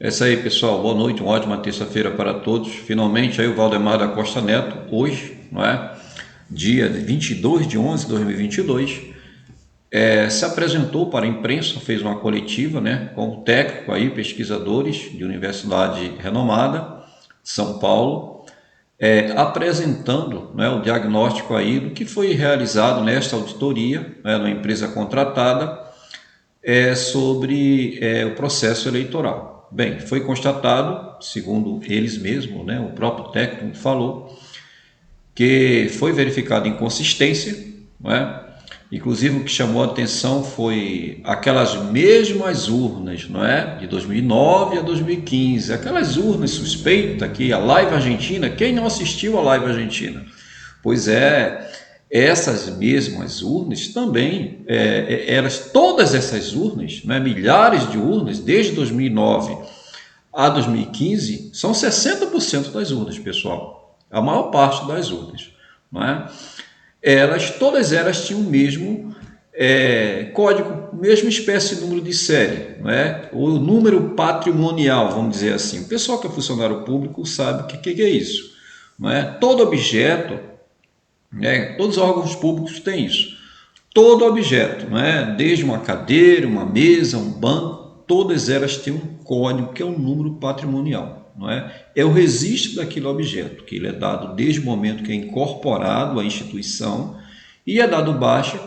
É isso aí, pessoal. Boa noite, uma ótima terça-feira para todos. Finalmente aí o Valdemar da Costa Neto, hoje, não é? Dia 22 de 11 de 2022, se apresentou para a imprensa, fez uma coletiva, né, com o técnico aí, pesquisadores de universidade renomada, São Paulo, apresentando, né, o diagnóstico aí do que foi realizado nesta auditoria, né, numa empresa contratada, sobre o processo eleitoral. Bem, foi constatado, segundo eles mesmos, né, o próprio técnico falou, que foi verificada inconsistência, não é? Inclusive o que chamou a atenção foi aquelas mesmas urnas, não é? De 2009 a 2015, aquelas urnas suspeitas que a Live Argentina, quem não assistiu a Live Argentina? Pois é, essas mesmas urnas também, todas essas urnas, né, milhares de urnas, desde 2009 a 2015, são 60% das urnas, pessoal. A maior parte das urnas. Não é? Todas elas tinham o mesmo código, mesma espécie de número de série, não é? O número patrimonial, vamos dizer assim. O pessoal que é funcionário público sabe o que é isso. Não é? Todo objeto, todos os órgãos públicos têm isso. Todo objeto, desde uma cadeira, uma mesa, um banco, todas elas têm um código que é um número patrimonial. É o registro daquele objeto, que ele é dado desde o momento que é incorporado à instituição e é dado baixa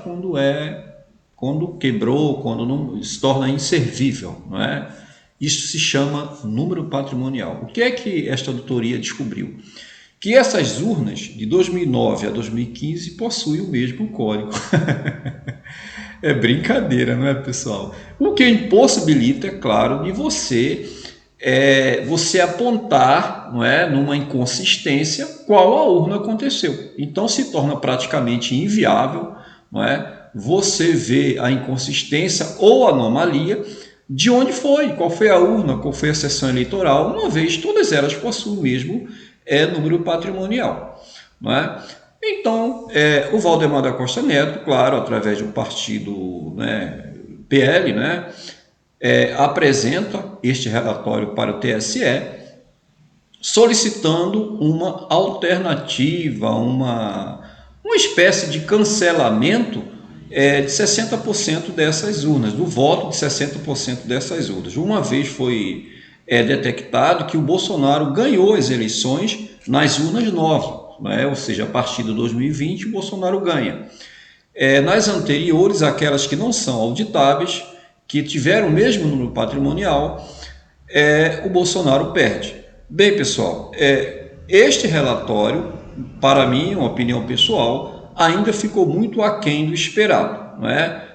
quando quebrou, quando não, se torna inservível. Isso se chama número patrimonial. O que é que esta auditoria descobriu? Que essas urnas de 2009 a 2015 possuem o mesmo código. É brincadeira, não é, pessoal? O que impossibilita, é claro, de você apontar, não é, numa inconsistência qual a urna aconteceu. Então se torna praticamente inviável, não é, você vê a inconsistência ou anomalia de onde foi, qual foi a urna, qual foi a sessão eleitoral, uma vez todas elas possuem o mesmo número patrimonial. Não é? Então, o Valdemar da Costa Neto, claro, através do partido, PL, apresenta este relatório para o TSE, solicitando uma alternativa, uma espécie de cancelamento de 60% dessas urnas, do voto de 60% dessas urnas. Uma vez foi detectado que o Bolsonaro ganhou as eleições nas urnas novas, ou seja, a partir de 2020 o Bolsonaro ganha. Nas anteriores, aquelas que não são auditáveis, que tiveram o mesmo número patrimonial, o Bolsonaro perde. Bem, pessoal, este relatório, para mim, uma opinião pessoal, ainda ficou muito aquém do esperado.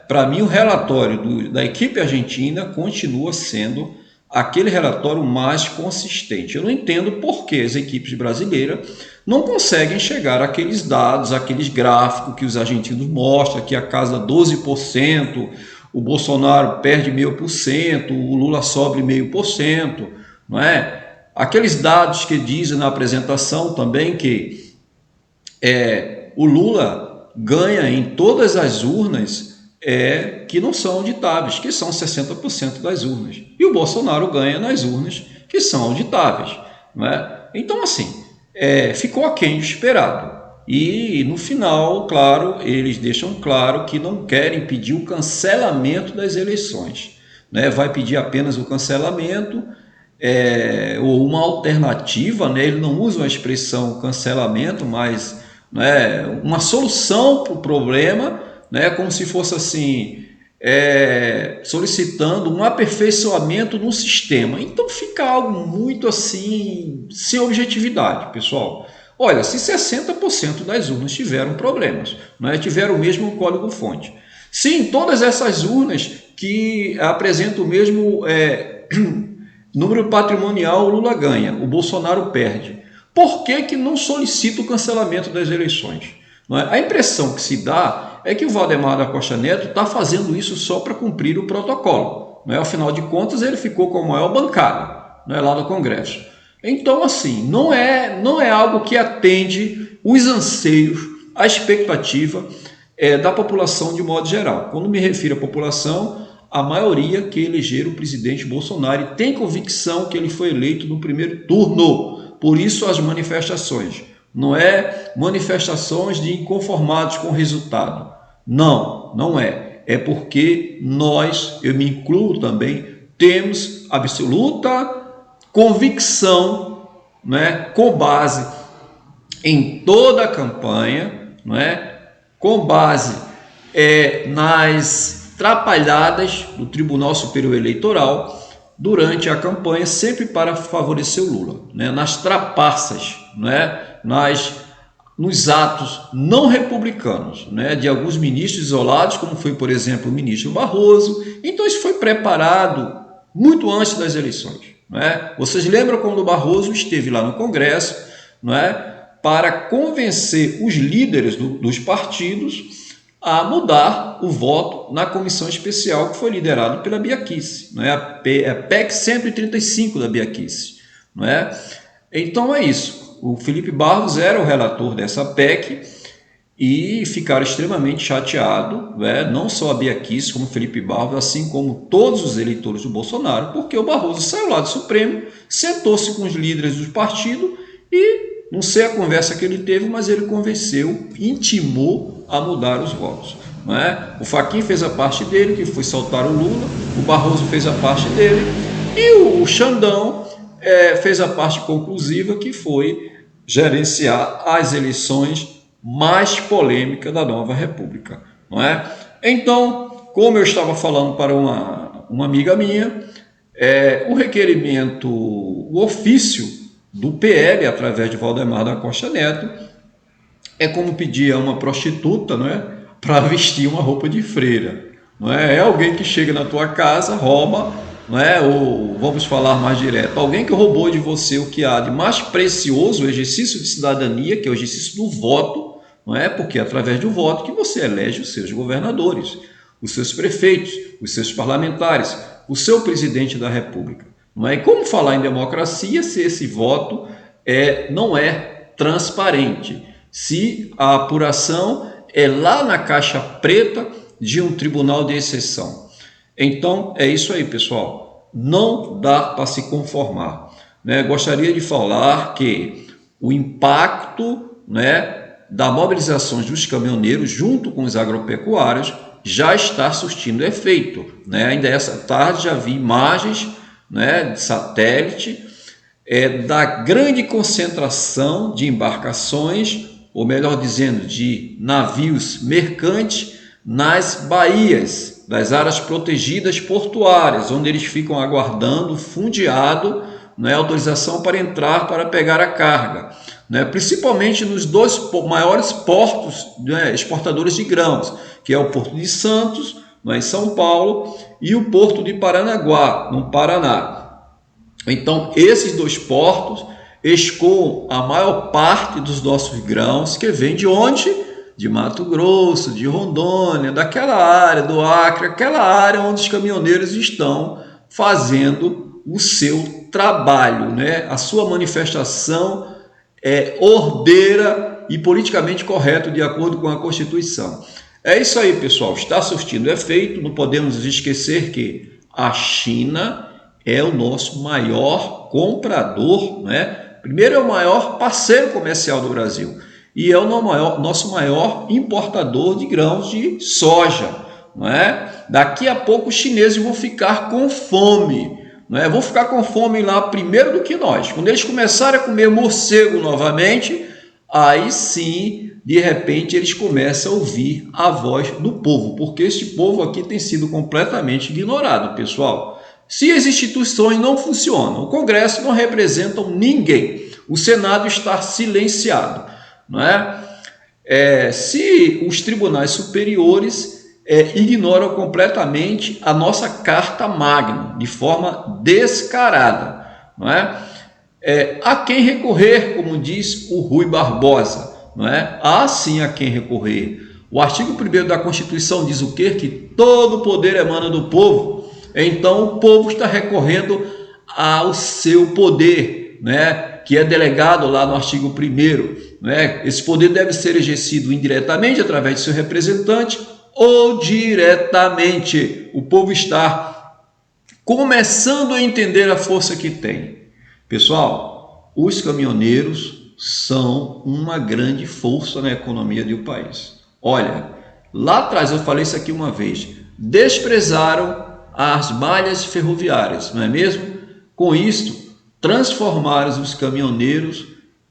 Para mim, o relatório da equipe argentina continua sendo aquele relatório mais consistente. Eu não entendo por que as equipes brasileiras não conseguem chegar àqueles dados, àqueles gráficos que os argentinos mostram, que a casa 12%, o Bolsonaro perde 0,5%, o Lula sobe 0,5%, não é? Aqueles dados que dizem na apresentação também que o Lula ganha em todas as urnas que não são auditáveis, que são 60% das urnas. E o Bolsonaro ganha nas urnas que são auditáveis. Então, assim, ficou aquém do esperado. E, no final, claro, eles deixam claro que não querem pedir o cancelamento das eleições. Vai pedir apenas o cancelamento ou uma alternativa, ele não usa a expressão cancelamento, mas uma solução para o problema, como se fosse assim, solicitando um aperfeiçoamento no sistema. Então fica algo muito assim, sem objetividade, pessoal. Olha, se 60% das urnas tiveram problemas, tiveram o mesmo código-fonte, sim, todas essas urnas que apresentam o mesmo número patrimonial, o Lula ganha, o Bolsonaro perde. Por que não solicita o cancelamento das eleições? A impressão que se dá é que o Valdemar da Costa Neto está fazendo isso só para cumprir o protocolo. Afinal de contas, ele ficou com a maior bancada lá do Congresso. Então, assim, não é algo que atende os anseios, a expectativa da população de modo geral. Quando me refiro à população, a maioria que elegeram o presidente Bolsonaro e tem convicção que ele foi eleito no primeiro turno. Por isso as manifestações. Não é manifestações de inconformados com o resultado. Não, não é. É porque nós, eu me incluo também, temos absoluta convicção, né, com base em toda a campanha, né, com base nas trapalhadas do Tribunal Superior Eleitoral durante a campanha, sempre para favorecer o Lula, né, nas trapaças, né, nos atos não republicanos, né, de alguns ministros isolados, como foi, por exemplo, o ministro Barroso. Então isso foi preparado muito antes das eleições, né? Vocês lembram quando o Barroso esteve lá no Congresso, né, para convencer os líderes dos partidos a mudar o voto na comissão especial que foi liderado pela Bia Kicis, né? A PEC 135 da Bia Kicis, né? Então é isso. O Felipe Barros era o relator dessa PEC e ficaram extremamente chateados, né? Não só a Bia Kicis, como o Felipe Barros, assim como todos os eleitores do Bolsonaro, porque o Barroso saiu lá do Supremo, sentou-se com os líderes do partido e não sei a conversa que ele teve, mas ele convenceu, intimou a mudar os votos, não é? O Fachin fez a parte dele, que foi soltar o Lula, o Barroso fez a parte dele e o Xandão fez a parte conclusiva, que foi gerenciar as eleições mais polêmicas da nova república, não é? Então, como eu estava falando para uma amiga minha, o requerimento, o ofício do PL, através de Valdemar da Costa Neto, é como pedir a uma prostituta, não é, para vestir uma roupa de freira. Não é? É alguém que chega na tua casa, rouba, não é? Ou vamos falar mais direto, alguém que roubou de você o que há de mais precioso, o exercício de cidadania, que é o exercício do voto, não é? Porque é através do voto que você elege os seus governadores, os seus prefeitos, os seus parlamentares, o seu presidente da República. Não é? E como falar em democracia se esse voto não é transparente? Se a apuração é lá na caixa preta de um tribunal de exceção. Então, é isso aí, pessoal. Não dá para se conformar, né? Gostaria de falar que o impacto, né, da mobilização dos caminhoneiros junto com os agropecuários já está surtindo efeito, né? Ainda essa tarde já vi imagens, né, de satélite da grande concentração de embarcações, ou melhor dizendo, de navios mercantes nas baías, das áreas protegidas portuárias, onde eles ficam aguardando fundeado, né, autorização para entrar para pegar a carga, né, principalmente nos dois maiores portos, né, exportadores de grãos, que é o Porto de Santos, em São Paulo, e o Porto de Paranaguá, no Paraná. Então, esses dois portos escoam a maior parte dos nossos grãos, que vem de onde? De Mato Grosso, de Rondônia, daquela área, do Acre, aquela área onde os caminhoneiros estão fazendo o seu trabalho, né? A sua manifestação ordeira e politicamente correto, de acordo com a Constituição. É isso aí, pessoal, está surtindo efeito. Não podemos esquecer que a China é o nosso maior comprador, né? Primeiro, é o maior parceiro comercial do Brasil e é o nosso maior importador de grãos de soja, não é? Daqui a pouco os chineses vão ficar com fome, não é? Vão ficar com fome lá primeiro do que nós. Quando eles começarem a comer morcego novamente, aí sim, de repente, eles começam a ouvir a voz do povo, porque este povo aqui tem sido completamente ignorado, pessoal. Se as instituições não funcionam, o Congresso não representa ninguém, o Senado está silenciado, não é? Se os tribunais superiores ignoram completamente a nossa Carta Magna, de forma descarada, não é? A quem recorrer, como diz o Rui Barbosa, não é? Há sim a quem recorrer. O artigo 1º da Constituição diz o quê? Que todo poder emana do povo. Então o povo está recorrendo ao seu poder, né? Que é delegado lá no artigo 1º. Né? Esse poder deve ser exercido indiretamente através de seu representante ou diretamente. O povo está começando a entender a força que tem. Pessoal, os caminhoneiros são uma grande força na economia do país. Olha, lá atrás eu falei isso aqui uma vez, desprezaram as malhas ferroviárias, não é mesmo? Com isto, transformaram os caminhoneiros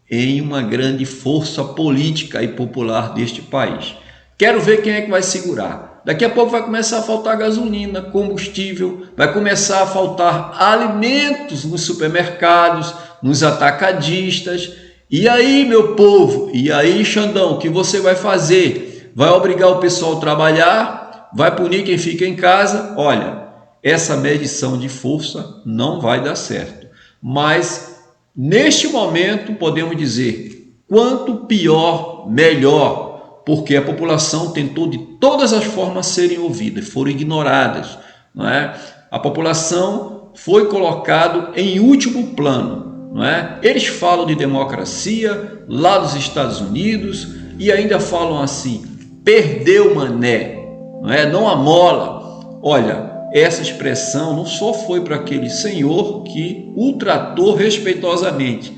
em uma grande força política e popular deste país. Quero ver quem é que vai segurar. Daqui a pouco vai começar a faltar gasolina, combustível, vai começar a faltar alimentos nos supermercados, nos atacadistas. E aí, meu povo, e aí, Xandão, o que você vai fazer? Vai obrigar o pessoal a trabalhar? Vai punir quem fica em casa? Olha, essa medição de força não vai dar certo. Mas, neste momento, podemos dizer, quanto pior, melhor, porque a população tentou de todas as formas serem ouvidas, foram ignoradas, não é? A população foi colocada em último plano, não é? Eles falam de democracia lá dos Estados Unidos e ainda falam assim, perdeu mané, não é? Não amola. Olha, essa expressão não só foi para aquele senhor que o tratou respeitosamente,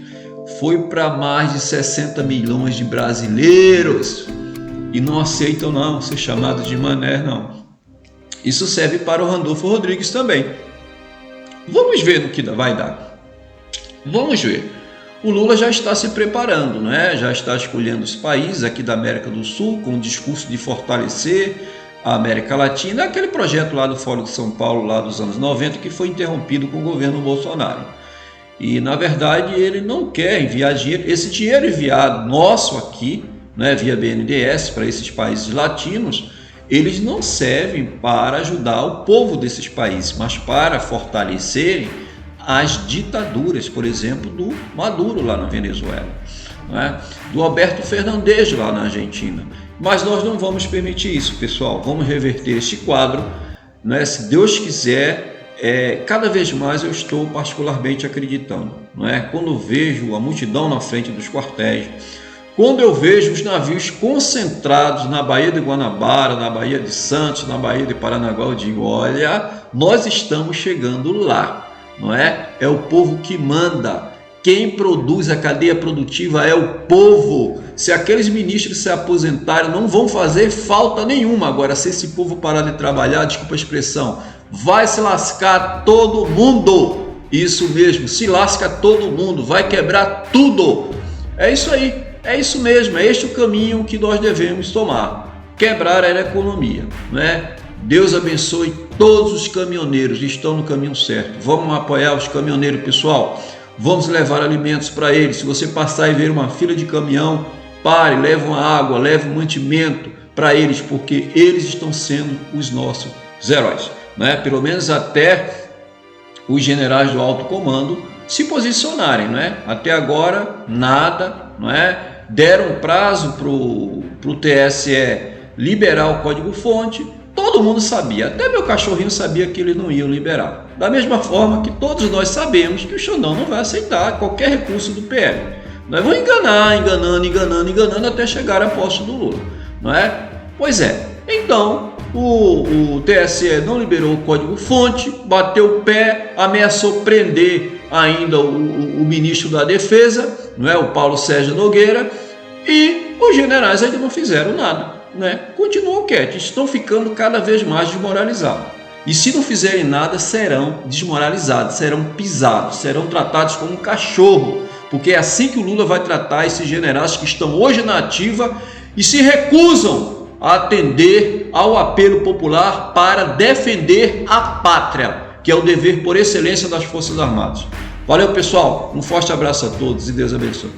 foi para mais de 60 milhões de brasileiros e não aceitam não ser chamados de mané não. Isso serve para o Randolfo Rodrigues também. Vamos ver no que vai dar. Vamos ver. O Lula já está se preparando, não é? Já está escolhendo os países aqui da América do Sul com o discurso de fortalecer a América Latina, aquele projeto lá do Fórum de São Paulo, lá dos anos 90, que foi interrompido com o governo Bolsonaro. E, na verdade, ele não quer enviar dinheiro. Esse dinheiro enviado nosso aqui, né, via BNDES, para esses países latinos, eles não servem para ajudar o povo desses países, mas para fortalecerem as ditaduras, por exemplo, do Maduro lá na Venezuela, né, do Alberto Fernandes lá na Argentina. Mas nós não vamos permitir isso, pessoal. Vamos reverter este quadro, né? Se Deus quiser, cada vez mais eu estou particularmente acreditando, não é? Quando vejo a multidão na frente dos quartéis, quando eu vejo os navios concentrados na Baía de Guanabara, na Baía de Santos, na Baía de Paranaguá, eu digo, olha, nós estamos chegando lá, não é? É o povo que manda. Quem produz a cadeia produtiva é o povo. Se aqueles ministros se aposentarem, não vão fazer falta nenhuma. Agora, se esse povo parar de trabalhar, desculpa a expressão, vai se lascar todo mundo. Isso mesmo, se lasca todo mundo, vai quebrar tudo. É isso aí, é isso mesmo, é este o caminho que nós devemos tomar. Quebrar a economia, né? Deus abençoe todos os caminhoneiros que estão no caminho certo. Vamos apoiar os caminhoneiros, pessoal. Vamos levar alimentos para eles. Se você passar e ver uma fila de caminhão, pare, leve uma água, leve um mantimento para eles, porque eles estão sendo os nossos heróis, né? Pelo menos até os generais do alto comando se posicionarem, né? Até agora nada, não é? Deram prazo para o TSE liberar o código-fonte. Todo mundo sabia, até meu cachorrinho sabia que eles não iam liberar. Da mesma forma que todos nós sabemos que o Xandão não vai aceitar qualquer recurso do PL. Nós vamos enganando até chegar à posse do Lula, não é? Pois é, então o TSE não liberou o código-fonte, bateu o pé, ameaçou prender ainda o ministro da Defesa, não é? O Paulo Sérgio Nogueira, e os generais ainda não fizeram nada. Né? Continuam quietos, estão ficando cada vez mais desmoralizados. E se não fizerem nada, serão desmoralizados, serão pisados, serão tratados como um cachorro, porque é assim que o Lula vai tratar esses generais que estão hoje na ativa e se recusam a atender ao apelo popular para defender a pátria, que é o dever por excelência das Forças Armadas. Valeu, pessoal, um forte abraço a todos e Deus abençoe.